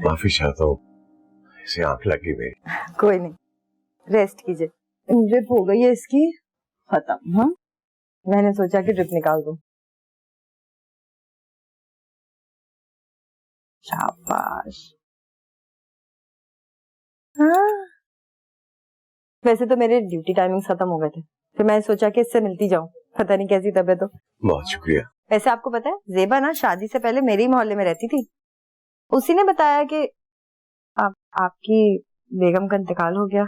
माफी चाहता हूँ, इसे आंख लगी मेरी। कोई नहीं, रेस्ट कीजिए। ड्रिप हो गई है इसकी खत्म। हाँ, मैंने सोचा कि ड्रिप निकाल दूं। शाबाश। हाँ, वैसे तो मेरे ड्यूटी टाइमिंग्स खत्म हो गए थे, फिर मैंने सोचा कि इससे मिलती जाऊं। पता नहीं कैसी तबीयत हो। बहुत शुक्रिया। वैसे आपको पता है, जेबा ना शादी से पहले मेरे ही मोहल्ले में रहती थी। उसी ने बताया कि आपकी बेगम का इंतकाल हो गया।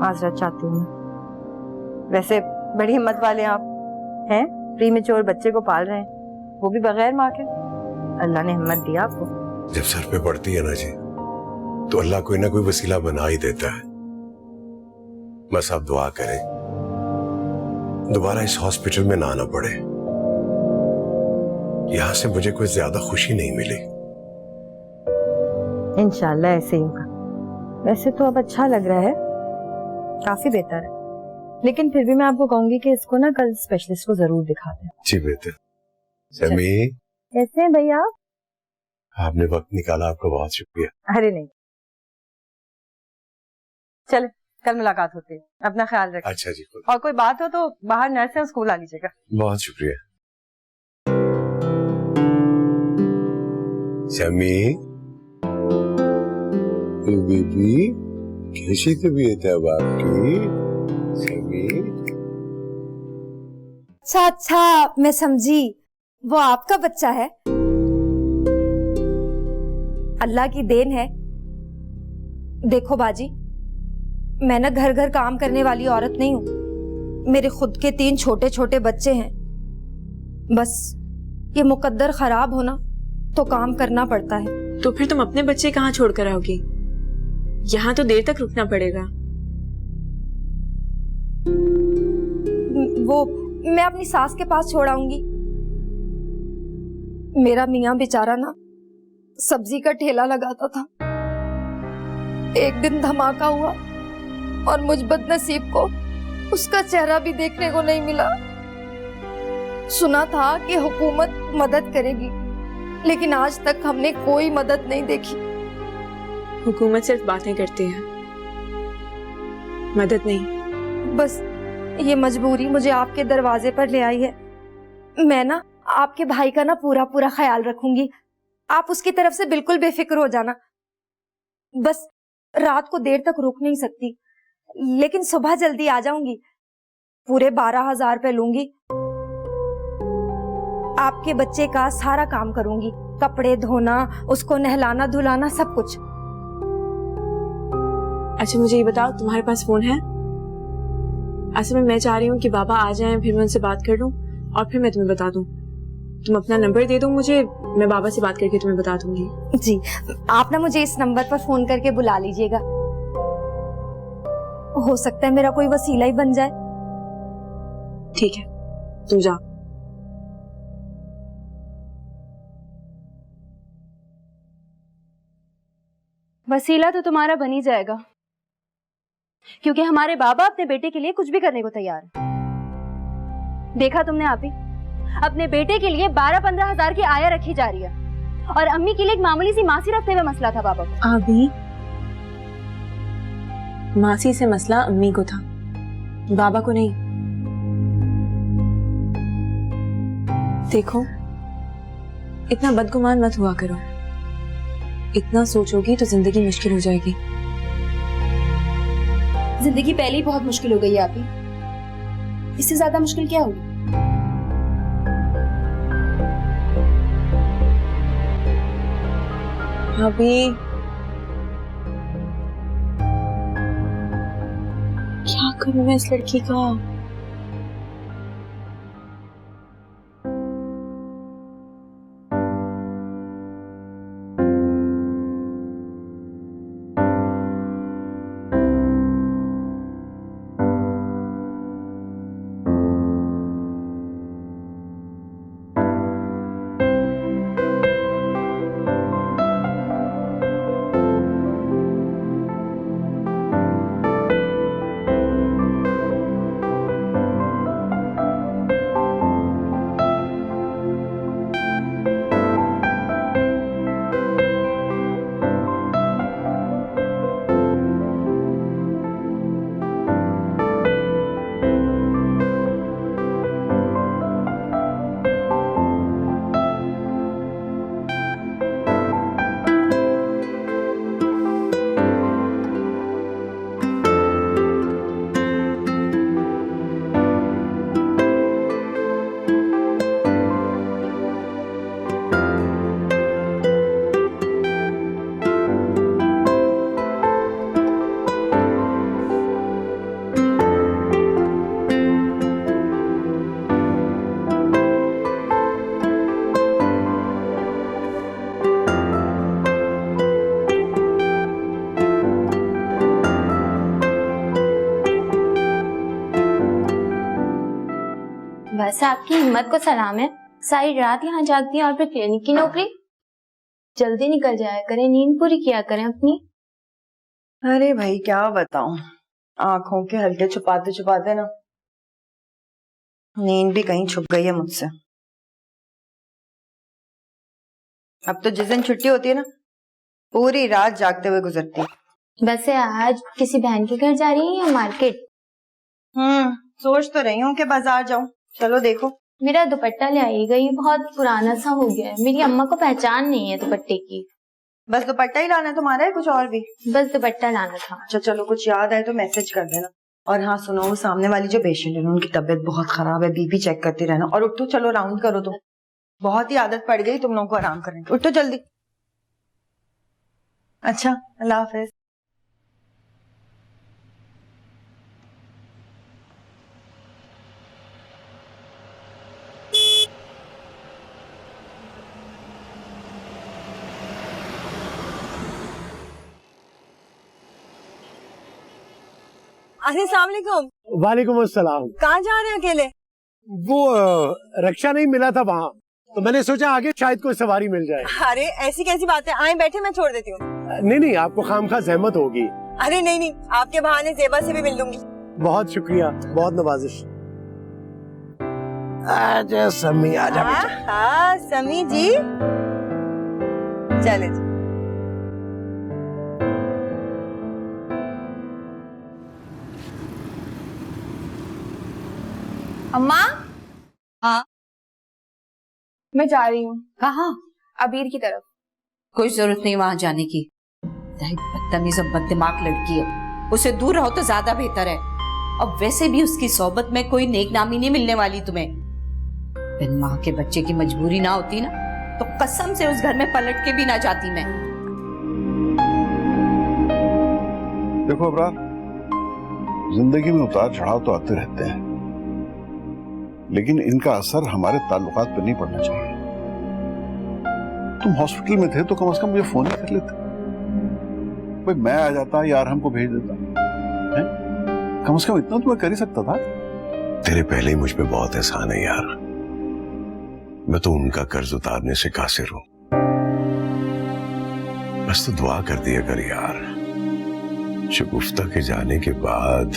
माजरत चाहती हूँ मैं। वैसे बड़ी हिम्मत वाले आप हैं, प्रीमेच्योर बच्चे को पाल रहे हैं, वो भी बगैर माँ के। अल्लाह ने हिम्मत दिया आपको। जब सर पे पड़ती है ना जी, तो अल्लाह कोई ना कोई वसीला बना ही देता है। बस आप दुआ करें दोबारा इस हॉस्पिटल में ना आना पड़े। यहां से मुझे कोई ज्यादा खुशी नहीं मिली। इंशाल्लाह ऐसे ही होगा। वैसे तो अब अच्छा लग रहा है, काफी बेहतर है, लेकिन फिर भी मैं आपको कहूंगी कि इसको ना कल स्पेशलिस्ट को जरूर दिखा दें। जी बेहतर। समी, कैसे हैं भैया? आपने वक्त निकाला, आपका बहुत शुक्रिया। अरे नहीं, चल कल मुलाकात होती है। अपना ख्याल रखें। अच्छा जी। और कोई बात हो तो बाहर नर्स है, स्कूल आ लीजिएगा। बहुत शुक्रिया। समी बेबी, कैसी तबीयत है अब आपकी? समी। अच्छा, मैं समझी, वो आपका बच्चा है। अल्लाह की देन है। देखो बाजी, मैं ना घर घर काम करने वाली औरत नहीं हूं। मेरे खुद के 3 छोटे छोटे बच्चे हैं। बस ये मुकद्दर खराब होना तो काम करना पड़ता है। तो फिर तुम अपने बच्चे कहाँ छोड़ कर आओगी? यहाँ तो देर तक रुकना पड़ेगा। वो मैं अपनी सास के पास छोड़ आऊंगी। मेरा मियाँ बेचारा ना सब्जी का ठेला लगाता था। एक दिन धमाका हुआ और मुझ बदनसीब को उसका चेहरा भी देखने को नहीं मिला। सुना था कि हुकूमत मदद करेगी, लेकिन आज तक हमने कोई मदद नहीं देखी। हुकूमत सिर्फ बातें करती है, मदद नहीं। बस ये मजबूरी मुझे आपके दरवाजे पर ले आई है। मैं ना आपके भाई का ना पूरा पूरा ख्याल रखूंगी। आप उसकी तरफ से बिल्कुल बेफिक्र हो जाना। बस रात को देर तक रुक नहीं सकती, लेकिन सुबह जल्दी आ जाऊंगी। पूरे 12,000 रुपए लूंगी। आपके बच्चे का सारा काम करूंगी, कपड़े धोना, उसको नहलाना धुलाना, सब कुछ। अच्छा मुझे ये बताओ, तुम्हारे पास फोन है? असल में मैं चाह रही हूँ कि बाबा आ जाएं, फिर मैं उनसे बात कर लूं और फिर मैं तुम्हें बता दूं। तुम अपना नंबर दे दो मुझे, मैं बाबा से बात करके तुम्हें बता दूंगी। जी, आप ना मुझे इस नंबर पर फोन करके बुला लीजिएगा। हो सकता है मेरा कोई वसीला ही बन जाए। ठीक है, तुम जाओ। वसीला तो तुम्हारा बन ही जाएगा, क्योंकि हमारे बाबा अपने बेटे के लिए कुछ भी करने को तैयार है। देखा तुमने आप ही, अपने बेटे के लिए 12-15 हजार की आया रखी जा रही है, और अम्मी के लिए एक मामूली सी मासी रखते हुए मसला था बाबा को। अभी मासी से मसला अम्मी को था, बाबा को नहीं। देखो, इतना बदगुमान मत हुआ करो। इतना सोचोगी तो जिंदगी मुश्किल हो जाएगी। जिंदगी पहले ही बहुत मुश्किल हो गई है आप ही, इससे ज्यादा मुश्किल क्या होगी? अभी क्या करूं मैं इस लड़की का? वैसे आपकी हिम्मत को सलाम है, सारी रात यहाँ जागती हैं और फिर क्लिनिक की नौकरी। जल्दी निकल जाया करें, नींद पूरी किया करें अपनी। अरे भाई क्या बताऊं, आंखों के हल्के छुपाते छुपाते ना नींद भी कहीं छुप गई है मुझसे। अब तो जिस दिन छुट्टी होती है ना पूरी रात जागते हुए गुजरती है। वैसे आज किसी बहन के घर जा रही है या मार्केट? सोच तो रही हूँ कि बाजार जाऊं। चलो देखो। मेरा दुपट्टा ले आइएगा, ये बहुत पुराना सा हो गया है, मेरी अम्मा को पहचान नहीं है दुपट्टे की। बस दुपट्टा ही लाना है तुम्हारा, है कुछ और भी? बस दुपट्टा लाना था। अच्छा चलो, कुछ याद आए तो मैसेज कर देना। और हाँ सुनो, वो सामने वाली जो पेशेंट है ना उनकी तबीयत बहुत खराब है, बीपी चेक करते रहना। और उठो, चलो राउंड करो। तुम बहुत ही आदत पड़ गई तुम लोगों को आराम करने की। उठो जल्दी। अच्छा, अल्लाह हाफिज। अस्सलाम वालेकुम। वालेकुम अस्सलाम। कहाँ जा रहे हैं अकेले? वो रिक्शा नहीं मिला था वहाँ, तो मैंने सोचा आगे शायद कोई सवारी मिल जाए। अरे ऐसी कैसी बात है, आए बैठे, मैं छोड़ देती हूँ। नहीं, आपको खामखा जहमत होगी। अरे नहीं, आपके बहाने जेबा से भी मिल लूंगी। बहुत शुक्रिया, बहुत नवाजिश। आजा समी, आजा बेटा। हाँ समी जी, चले जी। अम्मा। हाँ मैं जा रही हूँ। कहाँ? अबीर की तरफ। कोई जरूरत नहीं वहां जाने की। बदतमीज और बददिमाग लड़की है, उससे दूर रहो तो ज्यादा बेहतर है। और वैसे भी उसकी सोहबत में कोई नेक नामी नहीं मिलने वाली तुम्हें। बिन माँ के बच्चे की मजबूरी ना होती ना तो कसम से उस घर में पलट के भी ना जाती मैं। देखो अबरार, जिंदगी में उतार चढ़ाव तो आते रहते हैं, लेकिन इनका असर हमारे ताल्लुकात पर नहीं पड़ना चाहिए। तुम हॉस्पिटल में थे तो कम से कम मुझे फोन ही कर लेते। भाई मैं आ जाता या हमको भेज देता है? कम से कम इतना तो मैं कर ही सकता था। तेरे पहले ही मुझ पे बहुत एहसान है यार। मैं तो उनका कर्ज उतारने से कासिर हूं। बस तो दुआ कर दिया कर यार। शगुफ्ता के जाने के बाद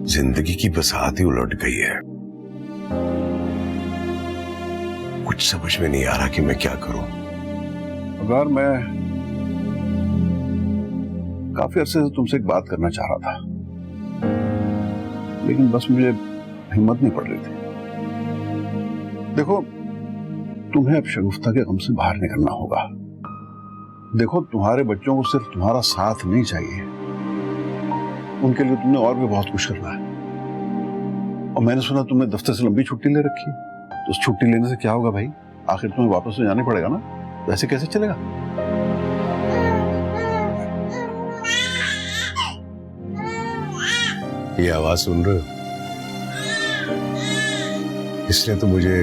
जिंदगी की बसात ही उलट गई है। कुछ समझ में नहीं आ रहा कि मैं क्या करूं। अगर मैं काफी अरसे से तुमसे एक बात करना चाह रहा था, लेकिन बस मुझे हिम्मत नहीं पड़ रही थी। देखो, तुम्हें अब शगुफ्ता के गम से बाहर निकलना होगा। देखो, तुम्हारे बच्चों को सिर्फ तुम्हारा साथ नहीं चाहिए, उनके लिए तुमने और भी बहुत कुछ करना है। और मैंने सुना तुमने दफ्तर से लंबी छुट्टी ले रखी है, तो उस छुट्टी लेने से क्या होगा भाई? आखिर तुम्हें वापस तो जाना पड़ेगा ना, तो ऐसे कैसे चलेगा? ये आवाज सुन रहे हो? इसने तो मुझे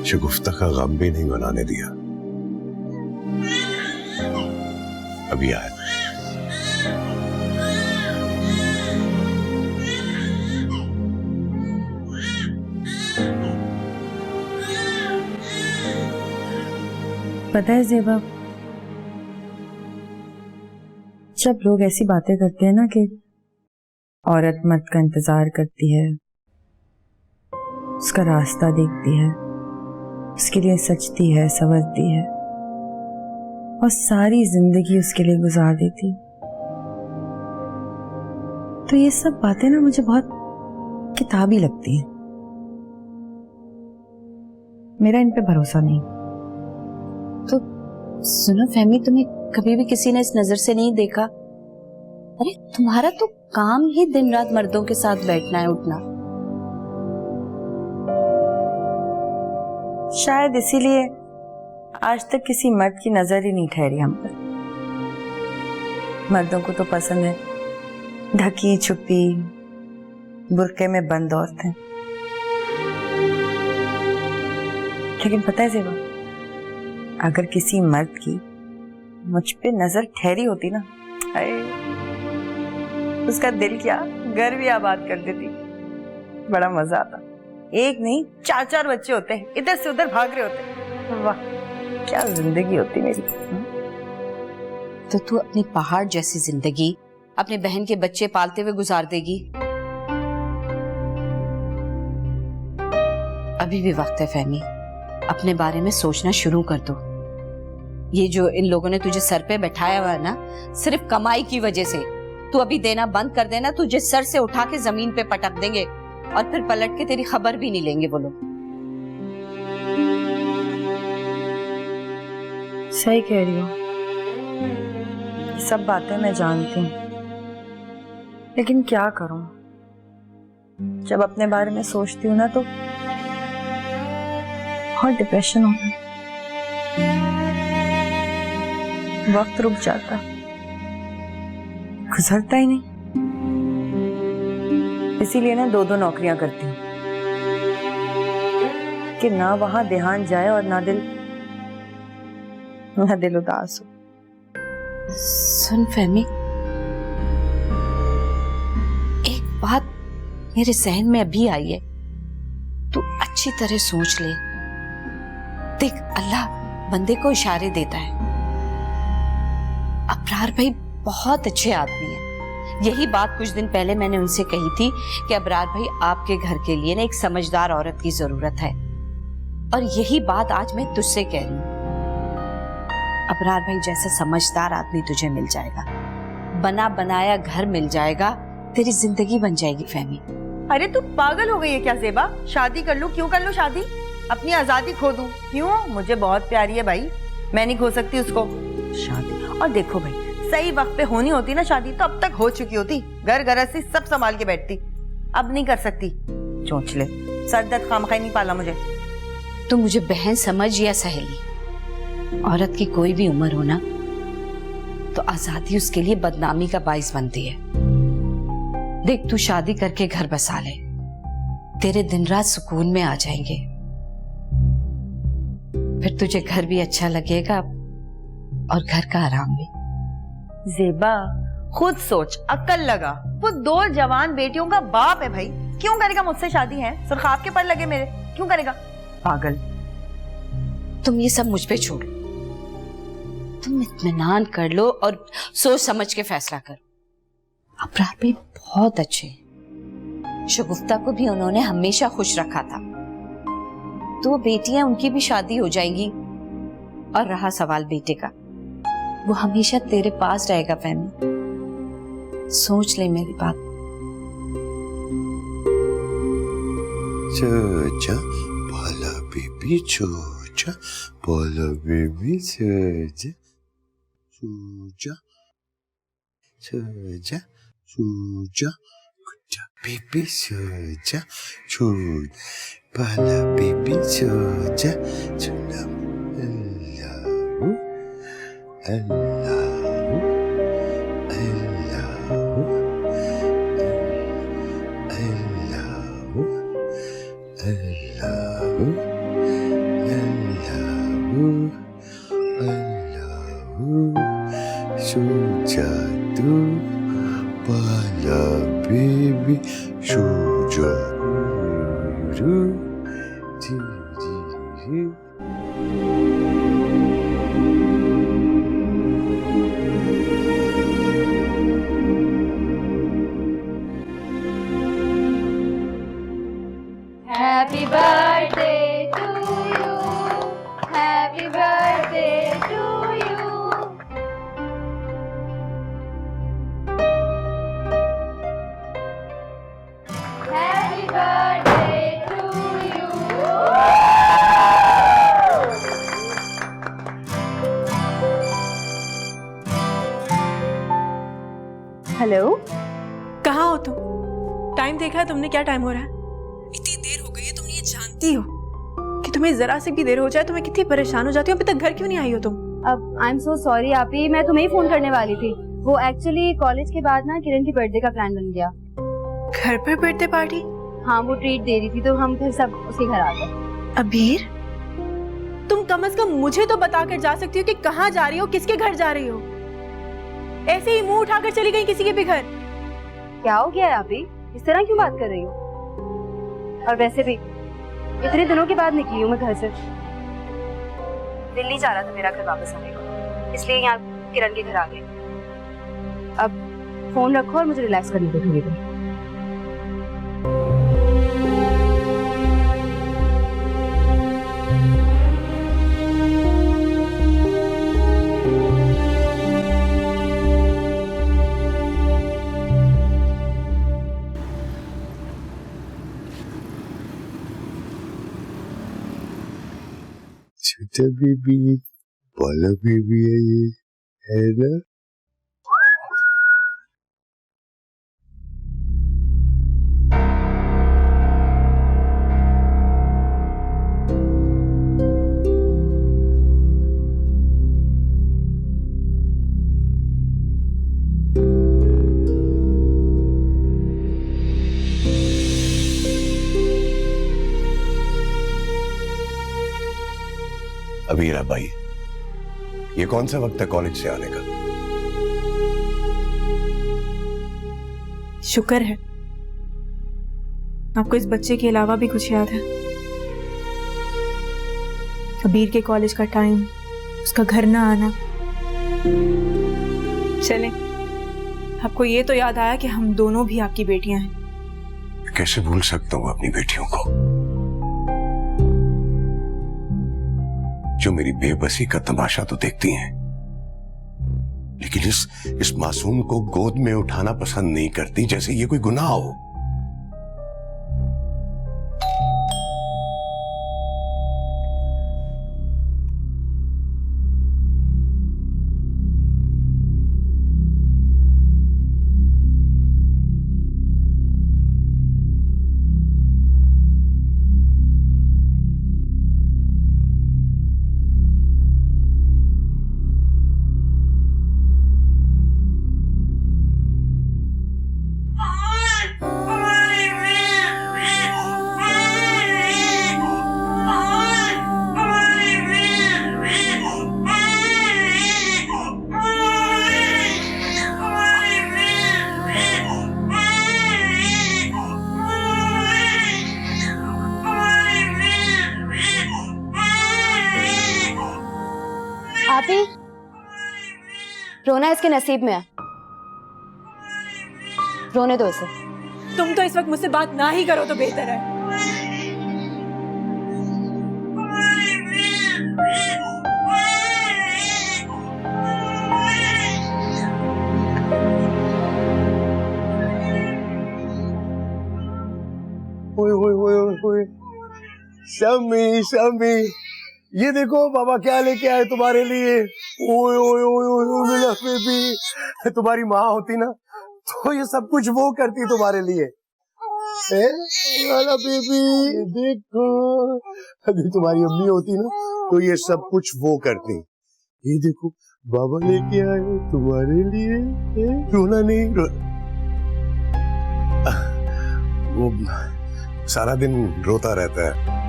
शगुफ्ता का गम भी नहीं मनाने दिया। अभी आया। पता है ज़ेबा, जब लोग ऐसी बातें करते हैं ना कि औरत मर्द का इंतजार करती है, उसका रास्ता देखती है, उसके लिए सचती है, संवरती है और सारी जिंदगी उसके लिए गुजार देती, तो ये सब बातें ना मुझे बहुत किताबी लगती हैं। मेरा इन पे भरोसा नहीं। तो सुनो फहमी, तुम्हें कभी भी किसी ने इस नजर से नहीं देखा? अरे तुम्हारा तो काम ही दिन रात मर्दों के साथ बैठना है, उठना। शायद इसीलिए आज तक किसी मर्द की नजर ही नहीं ठहरी हम पर। मर्दों को तो पसंद है ढकी छुपी बुर्के में बंद औरतें। लेकिन पता है ज़ेबा, अगर किसी मर्द की मुझ पे नजर ठहरी होती ना, अरे उसका दिल क्या घर भी आबाद कर देती। बड़ा मजा आता। एक नहीं 4-4 बच्चे होते हैं, इधर से उधर भाग रहे होते। वाह क्या जिंदगी होती मेरी। तो तू अपनी पहाड़ जैसी जिंदगी अपने बहन के बच्चे पालते हुए गुजार देगी? अभी भी वक्त है फहमी, अपने बारे में सोचना शुरू कर दो। ये जो इन लोगों ने तुझे सर पे बैठाया हुआ है ना, सिर्फ कमाई की वजह से, तू अभी देना बंद कर देना, तुझे सर से उठा के जमीन पे पटक देंगे और फिर पलट के तेरी खबर भी नहीं लेंगे वो लोग। सही कह रही हो, सब बातें मैं जानती हूँ, लेकिन क्या करूं? जब अपने बारे में सोचती हूँ ना तो बहुत डिप्रेशन होता है, वक्त रुक जाता, गुजरता ही नहीं। इसीलिए ना 2-2 नौकरियां करती हूँ कि ना वहां ध्यान जाए और ना दिल उदास हो। सुन फहमी, एक बात मेरे जहन में अभी आई है, तू अच्छी तरह सोच ले। देख, अल्लाह बंदे को इशारे देता है। अबरार भाई बहुत अच्छे आदमी हैं। यही बात कुछ दिन पहले मैंने उनसे कही थी कि अबरार भाई आपके घर के लिए ना एक समझदार औरत की जरूरत है, और यही बात आज मैं तुझसे कह रही हूँ। अबरार भाई जैसा समझदार आदमी तुझे मिल जाएगा, बना बनाया घर मिल जाएगा, तेरी जिंदगी बन जाएगी फहमी। अरे तू पागल हो गई है क्या ज़ेबा? शादी कर लूं? क्यों कर लूं शादी? अपनी आजादी खो दूं? क्यों? मुझे बहुत प्यारी है भाई, मैं नहीं खो सकती उसको। शादी, और देखो भाई, सही वक्त पे होनी होती ना शादी तो अब तक हो चुकी होती, घर गृहस्थी सब संभाल के बैठती। अब नहीं कर सकती, सोच ले, सर दर्द खामखा नहीं पाला मुझे। तू मुझे बहन समझ या सहेली, औरत की कोई भी उम्र हो ना तो आजादी उसके लिए बदनामी का बाइस बनती है। देख, तू शादी करके घर बसा ले, तेरे दिन रात सुकून में आ जाएंगे, फिर तुझे घर भी अच्छा लगेगा और घर का आराम भी। ज़ेबा खुद सोच, अक्ल लगा, वो 2 जवान बेटियों का बाप है भाई, क्यों करेगा मुझसे शादी? है सुरखाब के पर लगे मेरे, क्यों करेगा? पागल। तुम ये सब मुझ पे छोड़ो, तुम इत्मीनान कर लो और सोच समझ के फैसला करो। अबरार भाई बहुत अच्छे, शगुफ्ता को भी उन्होंने हमेशा खुश रखा था। 2 बेटियां, उनकी भी शादी हो जाएंगी, और रहा सवाल बेटे का, वो हमेशा तेरे पास रहेगा फहमी। सोच ले मेरी बात। चोचा बोला बेबी, चोचा बोला बेबी, चोचा चोचा चोचा चोचा कुचा बेबी, चोचा चोच बोला बेबी, चोचा चुना अल्लाह अल्लाह सोचा तू पाला बेबी, सोचा रू जी जी जी। Happy birthday to you. Happy birthday to you. Happy birthday to you. Hello, कहाँ हो तुम? टाइम देखा है तुमने? क्या टाइम हो रहा है? इतनी देर हो गई है, तुम ये जानती हो कि तुम्हें जरा सी भी देर हो जाए तो मैं कितनी परेशान हो जाती हूँ। अभी तक घर क्यों नहीं आई हो तुम? अब आई एम सो सॉरी आपी, मैं तुम्हें ही फोन करने वाली थी। वो एक्चुअली कॉलेज के बाद ना किरण की बर्थडे का प्लान बन गया। घर पर बर्थडे पार्टी? हाँ, वो ट्रीट दे रही थी तो हम फिर सब उसके घर आ गए। अबीर, तुम कम से कम मुझे तो बता कर जा सकती हो कि कहाँ जा रही हो, किसके घर जा रही हो। ऐसे ही मुंह उठाकर चली गई किसी के भी घर। क्या हो गया है आपी? इस तरह क्यों बात कर रही हो? और वैसे भी इतने दिनों के बाद निकली हूँ मैं घर से। दिल नहीं चाह रहा था मेरा घर वापस आने को, इसलिए यहाँ किरण के घर आ गई। अब फोन रखो और मुझे रिलैक्स करने दो थोड़ी देर। छोटा बेबी, बड़ा बेबी है ये, है ना? अबीरा भाई, ये कौन सा वक्त है कॉलेज से आने का? शुक्र है आपको इस बच्चे के अलावा भी कुछ याद है। कबीर के कॉलेज का टाइम, उसका घर ना आना। चले, आपको ये तो याद आया कि हम दोनों भी आपकी बेटियां हैं। कैसे भूल सकता हूँ अपनी बेटियों को, जो मेरी बेबसी का तमाशा तो देखती हैं, लेकिन इस मासूम को गोद में उठाना पसंद नहीं करती, जैसे ये कोई गुनाह हो। आपी, रोना इसके नसीब में है, रोने दो इसे। तुम तो इस वक्त मुझसे बात ना ही करो तो बेहतर है। ओए शम्मी शम्मी, ये देखो बाबा क्या लेके आए तुम्हारे लिए। ओए ओए ओए ओए मेरा बेबी, तुम्हारी माँ होती ना तो ये सब कुछ वो करती तुम्हारे लिए। वाला बेबी देखो, अगर तुम्हारी अम्मी होती ना तो ये सब कुछ वो करती। ये देखो बाबा लेके आए तुम्हारे लिए। रोना नहीं वो सारा दिन रोता रहता है।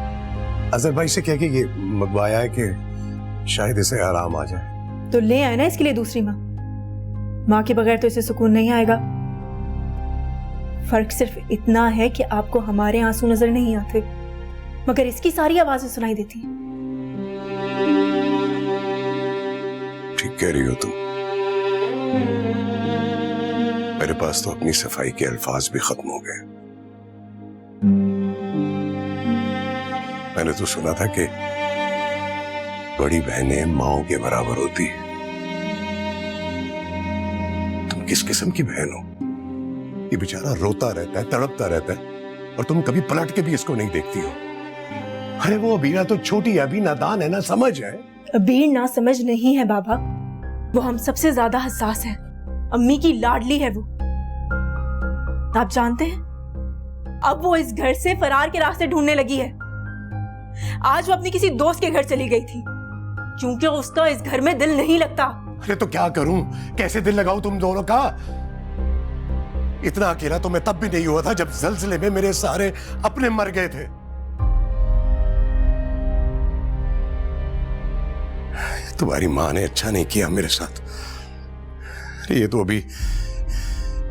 अजहर भाई से कह के ये मंगवाया है कि शायद इसे आराम आ जाए। तो ले आए ना इसके लिए दूसरी माँ। माँ के बगैर तो इसे सुकून नहीं आएगा। फर्क सिर्फ इतना है कि आपको हमारे आंसू नजर नहीं आते, मगर इसकी सारी आवाजें सुनाई देती हैं। ठीक कह रही हो तुम। मेरे पास तो अपनी सफाई के अल्फाज भी खत्म हो गए। मैंने तो सुना था कि बड़ी बहनें माओ के बराबर होती है। तुम किस किस्म की बहन हो? ये बेचारा रोता रहता है, तड़पता रहता है और तुम कभी पलट के भी इसको नहीं देखती हो। अरे वो अबीरा तो छोटी है, अभी नादान है, ना समझ है। अबीर ना समझ नहीं है बाबा, वो हम सबसे ज्यादा हसास है। अम्मी की लाडली है वो। आप जानते हैं, अब वो इस घर से फरार के रास्ते ढूंढने लगी है। आज वो अपनी किसी दोस्त के घर चली गई थी क्योंकि उसका इस घर में दिल नहीं लगता। अरे तो क्या करूं, कैसे दिल लगाऊं तुम दोनों का? इतना अकेला तो मैं तब भी नहीं हुआ था जब ज़लज़ले में मेरे सारे अपने मर गए थे। तुम्हारी माँ ने अच्छा नहीं किया मेरे साथ। ये तो अभी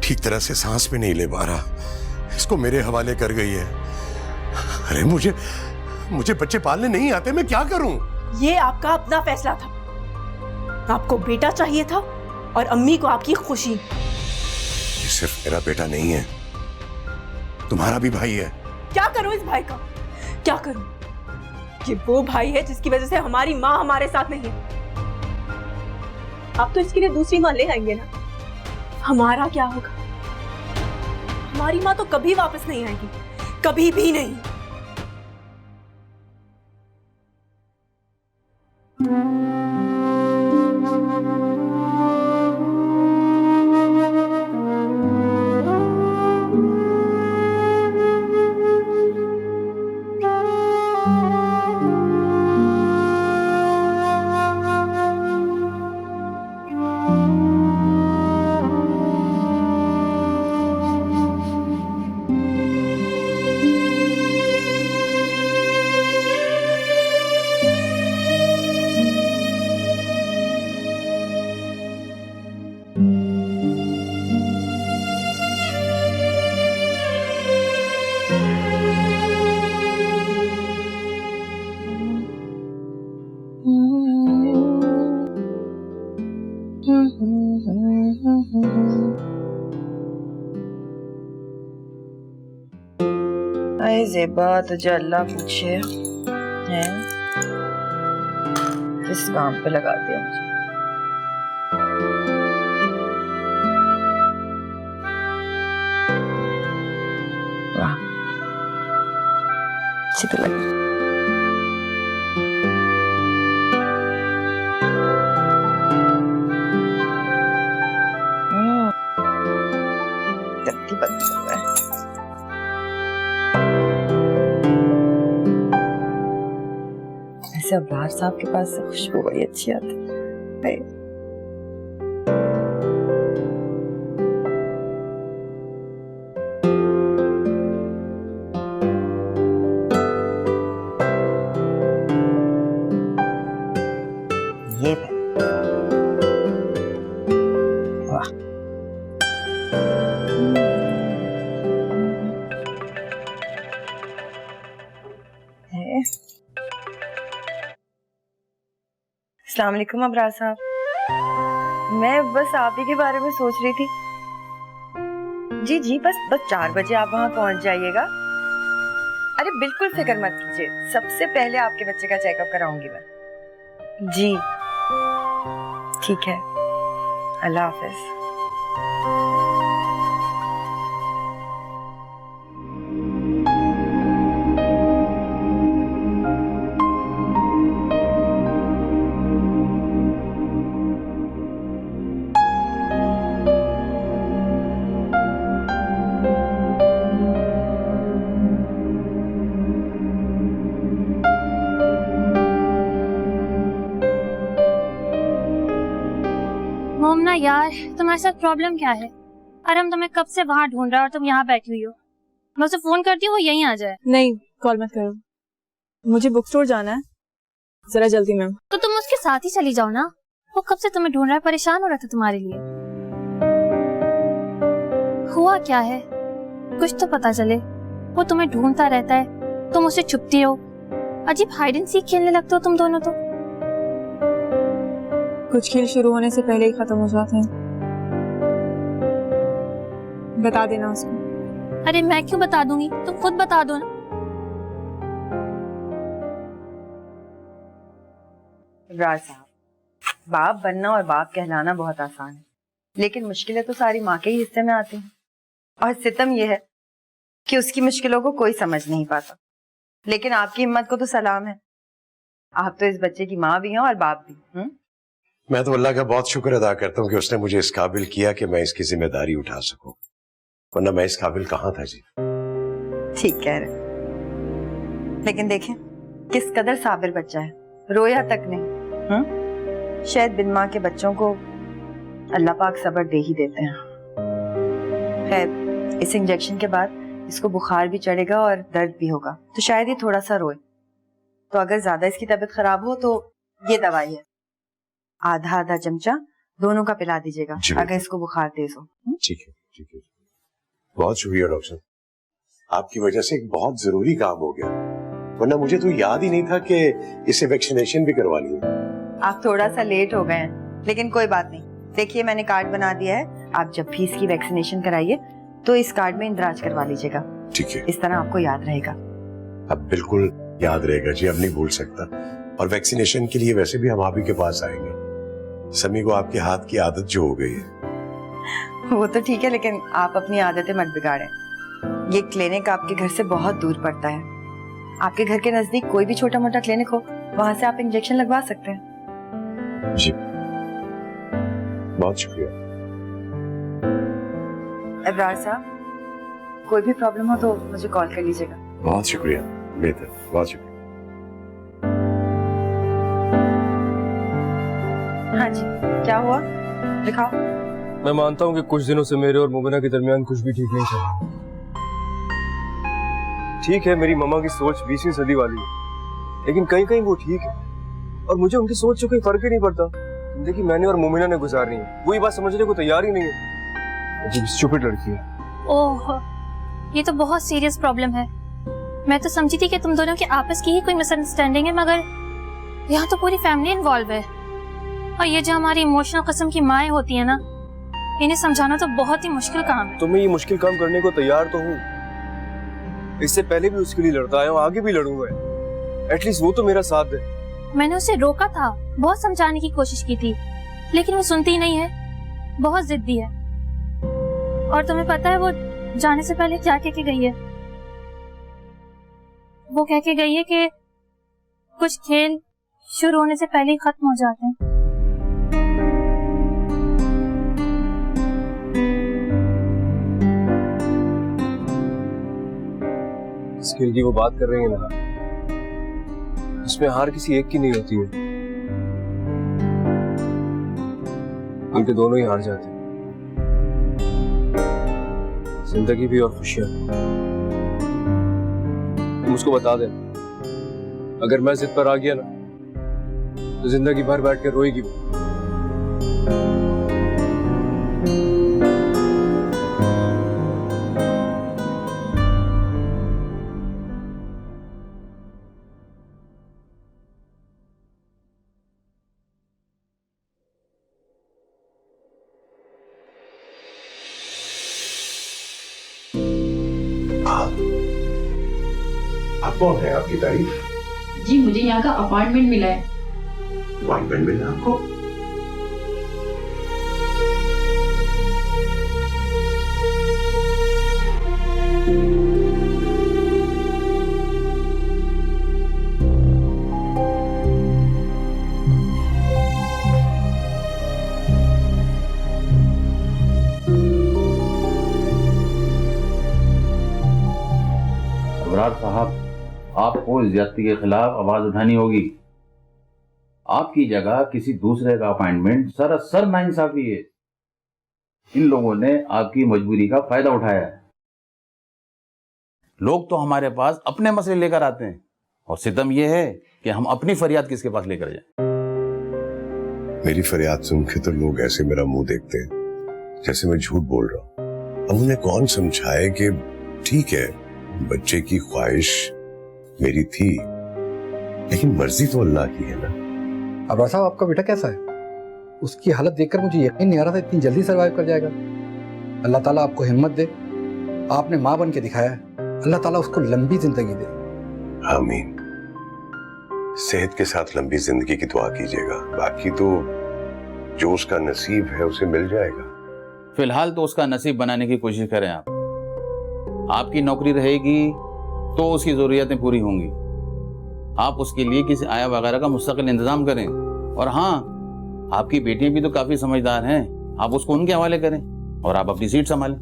ठीक तरह से सांस भी नहीं ले पा रहा, इसको मेरे हवाले कर गई है। अरे मुझे बच्चे पालने नहीं आते, मैं क्या करूं? ये आपका अपना फैसला था। आपको बेटा चाहिए था और अम्मी को आपकी खुशी। ये सिर्फ मेरा बेटा नहीं है, तुम्हारा भी भाई है। क्या करूं इस भाई का, क्या करूं? ये वो भाई है जिसकी वजह से हमारी माँ हमारे साथ नहीं है। आप तो इसके लिए दूसरी माँ ले आएंगे ना। हमारा क्या होगा? हमारी माँ तो कभी वापस नहीं आएगी, कभी भी नहीं। अरे ज़ेबा, तुझे अल्लाह पूछे हैं किस काम पे लगा दिया मुझे। वाह, अच्छी तो लगी। गत्ती बंद हो गया। ऐसे अब्रार साहब के पास से खुशबू बड़ी अच्छी आती है। ये वाह, अस्सलाम वालेकुम अब्रार साहब। मैं बस आप ही के बारे में सोच रही थी। जी जी, बस 4 बजे आप वहाँ पहुँच जाइएगा। अरे बिल्कुल फिक्र मत कीजिए, सबसे पहले आपके बच्चे का चेकअप कराऊंगी मैं। जी ठीक है, अल्लाह हाफिज। मोमना यार, तुम्हारे साथ प्रॉब्लम क्या है? अरे हम तुम्हें कब से वहाँ ढूंढ रहे हैं और तुम यहाँ बैठी हुई हो। मैं उसे फोन करती हूँ, वो यहीं आ जाए। नहीं, कॉल मत करो, मुझे बुक स्टोर जाना है, जरा जल्दी में। तो तुम उसके साथ ही चली जाओ ना, वो कब से तुम्हें ढूंढ रहा है, परेशान हो रहा था तुम्हारे लिए। हुआ क्या है, कुछ तो पता चले। वो तुम्हें ढूंढता रहता है, तुम उसे छुपती हो, अजीब हाइड एंड सीक खेलने लगते हो तुम दोनों तो। कुछ खेल शुरू होने से पहले ही खत्म हो जाते हैं। बता देना उसको। अरे मैं क्यों बता दूंगी, तुम खुद बता दो ना। इब्रार साहब, बाप बनना और बाप कहलाना बहुत आसान है, लेकिन मुश्किलें तो सारी माँ के ही हिस्से में आती हैं। और सितम यह है कि उसकी मुश्किलों को कोई समझ नहीं पाता। लेकिन आपकी हिम्मत को तो सलाम है, आप तो इस बच्चे की माँ भी हैं और बाप भी। मैं तो अल्लाह का बहुत शुक्र अदा करता हूँ कि उसने मुझे इस काबिल किया कि मैं इसकी जिम्मेदारी उठा सकूं, वरना मैं इस काबिल कहाँ था। जी ठीक कह रहे, लेकिन देखें किस कदर साबिर बच्चा है, रोया तक नहीं। शायद बिन माँ के बच्चों को अल्लाह पाक सब्र दे ही देते हैं। खैर, इस इंजेक्शन के बाद इसको बुखार भी चढ़ेगा और दर्द भी होगा, तो शायद ये थोड़ा सा रोए। तो अगर ज्यादा इसकी तबीयत खराब हो तो ये दवाई है, आधा आधा चमचा दोनों का पिला दीजिएगा अगर इसको बुखार तेज हो। ठीक है, ठीक है, बहुत शुक्रिया डॉक्टर। आपकी वजह से एक बहुत जरूरी काम हो गया, वरना मुझे तो याद ही नहीं था कि इसे वैक्सीनेशन भी करवानी है। आप थोड़ा सा लेट हो गए हैं, लेकिन कोई बात नहीं। देखिए मैंने कार्ड बना दिया है, आप जब भी इसकी वैक्सीनेशन कराइए तो इस कार्ड में इंद्राज करवा लीजिएगा। ठीक है, इस तरह आपको याद रहेगा। अब बिल्कुल याद रहेगा जी, अब नहीं भूल सकता। और वैक्सीनेशन के लिए वैसे भी हम आप ही के पास आएंगे। समी को आपके हाथ की आदत जो हो गई है। वो तो ठीक है, लेकिन आप अपनी आदतें मत बिगाड़ें। ये क्लिनिक आपके घर से बहुत दूर पड़ता है। आपके घर के नजदीक कोई भी छोटा मोटा क्लिनिक हो, वहां से आप इंजेक्शन लगवा सकते हैं। जी, बहुत शुक्रिया। अब्रार साहब, कोई भी प्रॉब्लम हो तो मुझे कॉल कर लीजिएगा। बहुत शुक्रिया, बेहतर, बहुत शुक्रिया। हाँ जी, क्या हुआ, दिखाओ। मैं मानता हूँ कि कुछ दिनों से मेरे और मुबीना के दरमियान कुछ भी ठीक नहीं चल रहा। ठीक है, मेरी मम्मा की सोच 20वीं सदी वाली है, लेकिन कहीं कहीं वो ठीक है और मुझे उनकी सोच से कोई फर्क ही नहीं पड़ता। जिंदगी मैंने और मुबीना ने गुजारनी है, वो ये बात समझने को तैयार ही नहीं है। अजीब स्टूपिड लड़की है। ओह, ये तो बहुत सीरियस प्रॉब्लम है। मैं तो समझी थी कि तुम दोनों के आपस की ही कोई मिसअंडरस्टैंडिंग है, मगर यहाँ तो पूरी फैमिली इन्वॉल्व है। और ये जो हमारी इमोशनल किस्म की माएँ होती है ना, इन्हें समझाना तो बहुत ही मुश्किल काम है। तो मैं ये मुश्किल काम करने को तैयार तो हूँ, इससे पहले भी उसके लिए लड़ता आया हूँ, आगे भी लड़ूंगा। एटलीस्ट वो तो मेरा साथ दे। मैंने उसे रोका था, बहुत समझाने की कोशिश की थी, लेकिन वो सुनती ही नहीं है, बहुत जिद्दी है। और तुम्हें पता है वो जाने से पहले क्या कह के गई है? वो कह के गई है कि कुछ खेल शुरू होने से पहले ही खत्म हो जाते हैं। इस खेल की वो बात कर रही है ना, इसमें हार किसी एक की नहीं होती है, इनके दोनों ही हार जाते हैं। जिंदगी भी और खुशियां। तुम उसको बता दे, अगर मैं जिद पर आ गया ना तो जिंदगी भर बैठ कर रोएगी। आप कौन है? आपकी तारीफ? जी, मुझे यहाँ का अपार्टमेंट मिला है। अपॉइंटमेंट मिला आपको? अबरार साहब, आपको इस ज्यादती के खिलाफ आवाज उठानी होगी। आपकी जगह किसी दूसरे का अपॉइंटमेंट सरासर नाइंसाफी है। इन लोगों ने आपकी मजबूरी का फायदा उठाया है। लोग तो हमारे पास अपने मसले लेकर आते हैं और सितम यह है कि हम अपनी फरियाद किसके पास लेकर जाएं। मेरी फरियाद सुन के तो लोग ऐसे मेरा मुंह देखते हैं जैसे मैं झूठ बोल रहा हूँ। अब उन्हें कौन समझाए कि ठीक है, बच्चे की ख्वाहिश मेरी थी, लेकिन मर्जी तो अल्लाह की है ना। अबरार साहब, आपका बेटा कैसा है? उसकी हालत देखकर मुझे यकीन नहीं आ रहा था इतनी जल्दी सर्वाइव कर जाएगा। अल्लाह ताला आपको हिम्मत दे, आपने माँ बन के दिखाया है। अल्लाह ताला उसको लंबी जिंदगी दे। आमीन। सेहत के साथ लंबी जिंदगी की दुआ कीजिएगा, बाकी तो जो उसका नसीब है उसे मिल जाएगा। फिलहाल तो उसका नसीब बनाने की कोशिश करें आप। आपकी नौकरी रहेगी तो उसकी जरूरियातें पूरी होंगी। आप उसके लिए किसी आया वगैरह का मुस्तकिल इंतजाम करें। और हाँ, आपकी बेटियां भी तो काफी समझदार हैं, आप उसको उनके हवाले करें और आप अपनी सीट संभालें।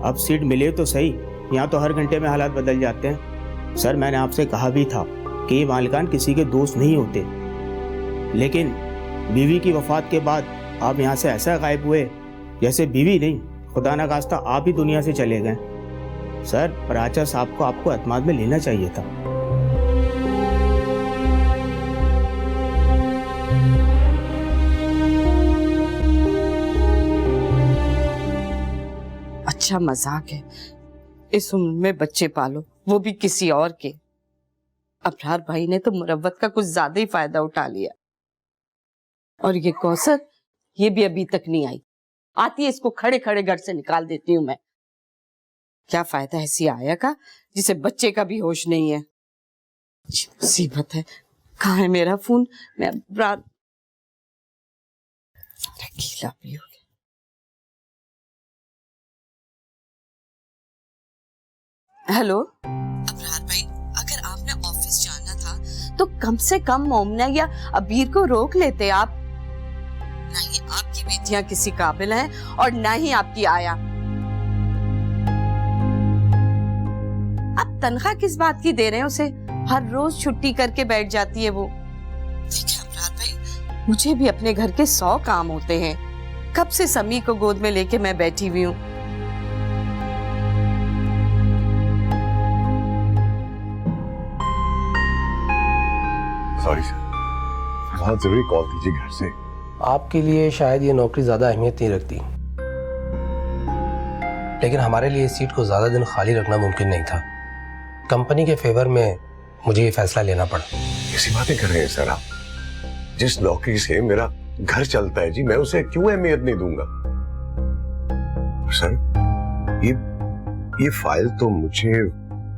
अब सीट मिले तो सही, यहाँ तो हर घंटे में हालात बदल जाते हैं। सर, मैंने आपसे कहा भी था कि ये मालिकान किसी के दोस्त नहीं होते, लेकिन बीवी की वफात के बाद आप यहाँ से ऐसा गायब हुए जैसे बीवी नहीं, खुदा न खास्ता आप ही दुनिया से चले गए। सर, प्राचा साहब को आपको एतमाद में लेना चाहिए था। अच्छा मजाक है, इस उम्र में बच्चे पालो, वो भी किसी और के। अबरार भाई ने तो मुरव्वत का कुछ ज्यादा ही फायदा उठा लिया। और ये कौसर, ये भी अभी तक नहीं आई। आती है इसको खड़े खड़े घर से निकाल देती हूँ मैं। क्या फायदा ऐसी आया का जिसे बच्चे का भी होश नहीं है। मुसीबत है। कहाँ है मेरा फोन? मैं अबरार गीला भी हो गया। हेलो अबरार भाई, अगर आपने ऑफिस जाना था तो कम से कम मोमना या अबीर को रोक लेते आप। नहीं आपकी बेटियां किसी काबिल हैं और ना ही आपकी आया। आप तनख्वाह किस बात की दे रहे हैं उसे? हर रोज छुट्टी करके बैठ जाती है वो। देखिए अबरार भाई, मुझे भी अपने घर के 100 काम होते हैं। कब से समी को गोद में लेके मैं बैठी हुई हूँ। सॉरी सर, बहुत जरूरी कॉल कीजिए घर से। आपके लिए शायद ये नौकरी ज्यादा अहमियत नहीं रखती, लेकिन हमारे लिए इस सीट को ज्यादा दिन खाली रखना मुमकिन नहीं था। कंपनी के फेवर में मुझे ये फैसला लेना पड़ा। कैसी बातें कर रहे हैं सर आप? जिस नौकरी से मेरा घर चलता है जी, मैं उसे क्यों अहमियत नहीं दूंगा? सर ये फाइल तो मुझे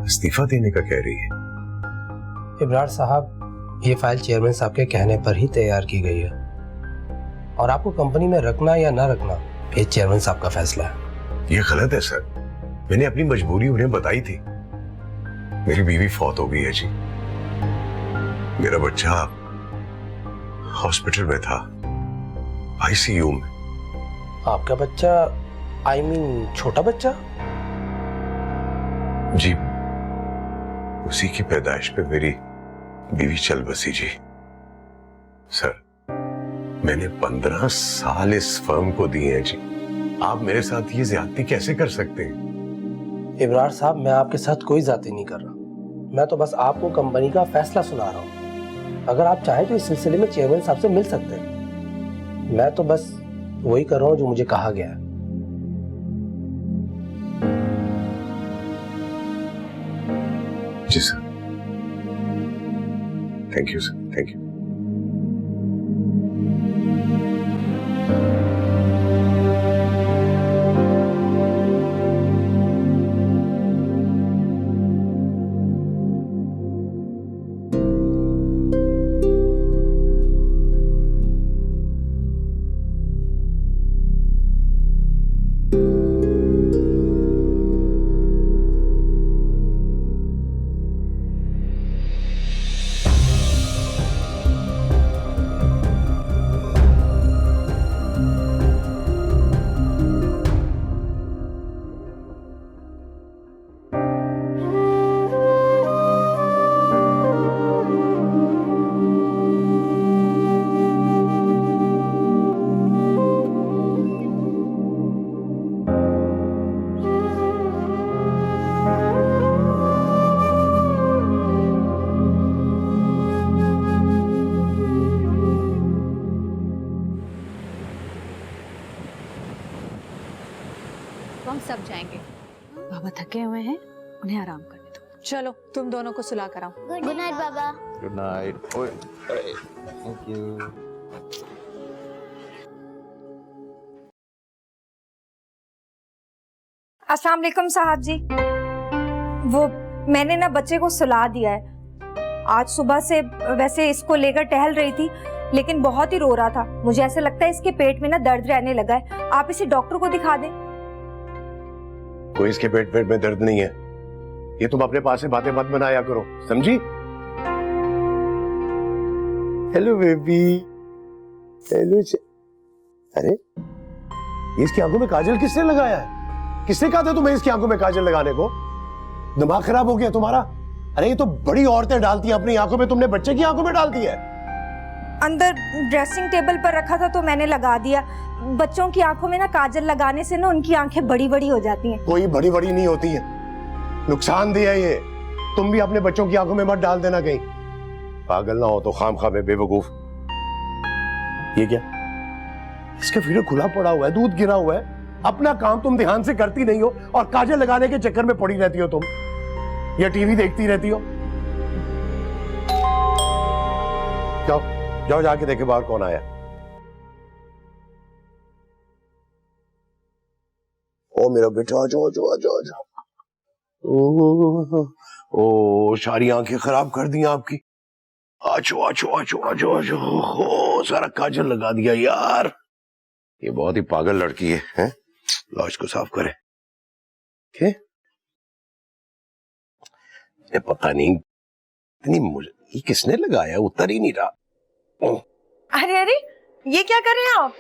इस्तीफा देने का कह रही है। इब्रार साहब, ये फाइल चेयरमैन साहब के कहने पर ही तैयार की गई है और आपको कंपनी में रखना या ना रखना ये चेयरमैन साहब का फैसला है। ये गलत है सर, मैंने अपनी मजबूरी उन्हें बताई थी। मेरी बीवी फौत हो गई है जी, मेरा बच्चा हॉस्पिटल में था, आईसीयू में। आपका बच्चा, आई मीन छोटा बच्चा? जी, उसी की पैदाइश पे मेरी बीवी चल बसी जी। सर, मैंने 15 साल इस फर्म को दिए हैं जी। आप मेरे साथ ये ज्यादती कैसे कर सकते हैं? इब्रार साहब, मैं आपके साथ कोई ज्यादती नहीं कर रहा, मैं तो बस आपको कंपनी का फैसला सुना रहा हूँ। अगर आप चाहें तो इस सिलसिले में चेयरमैन साहब से मिल सकते हैं। मैं तो बस वही कर रहा हूँ जो मुझे कहा गया है। जी sir, thank you sir, thank you. हम सब जाएंगे। बाबा थके हुए हैं, उन्हें आराम करने दो। चलो तुम दोनों को सुला कर आओ। गुड नाइट बाबा। Good night. ओए, थैंक यू। अस्सलाम वालेकुम साहब जी। वो मैंने ना बच्चे को सुला दिया है। आज सुबह से वैसे इसको लेकर टहल रही थी, लेकिन बहुत ही रो रहा था। मुझे ऐसे लगता है इसके पेट में ना दर्द रहने लगा है। आप इसे डॉक्टर को दिखा दें। कोई इसके पेट में दर्द नहीं है। ये तुम अपने पास से बातें मत बनाया करो, समझी? Hello baby, hello. अरे, इसकी आंखों में काजल किसने लगाया है? किसने कहा था तुम्हें इसकी आंखों में काजल लगाने को? दिमाग खराब हो गया तुम्हारा? अरे ये तो बड़ी औरतें डालती हैं अपनी आंखों में, तुमने बच्चे की आंखों में डाल दी है। अंदर ड्रेसिंग टेबल पर रखा था तो मैंने लगा दिया। बच्चों की आंखों में ना काजल लगाने से ना उनकी आंखें बड़ी बड़ी हो जाती हैं। कोई बड़ी बड़ी नहीं होती है, नुकसानदेह है ये। तुम भी अपने बच्चों की आंखों में मत डाल देना कहीं। पागल ना हो तो खामखा में बेवकूफ। ये क्या? इसका वीडियो खुला पड़ा हुआ है, दूध गिरा हुआ है, अपना काम तुम ध्यान से करती नहीं हो और काजल लगाने के चक्कर में पड़ी रहती हो तुम, या टीवी देखती रहती हो। जाओ जाओ जाके देखे बाहर कौन आया। ओ मेरा बेटा, आ जाओ आ जाओ आ जाओ। ओ सारी आंखें खराब कर दी आपकी। आजो आजो आजो आजो आजो। ओ सारा काजल लगा दिया यार, ये बहुत ही पागल लड़की है? लो इसको साफ करे। के? ये पता नहीं इतनी ये किसने लगाया, उतर ही नहीं रहा। अरे अरे, ये क्या कर रहे हैं आप?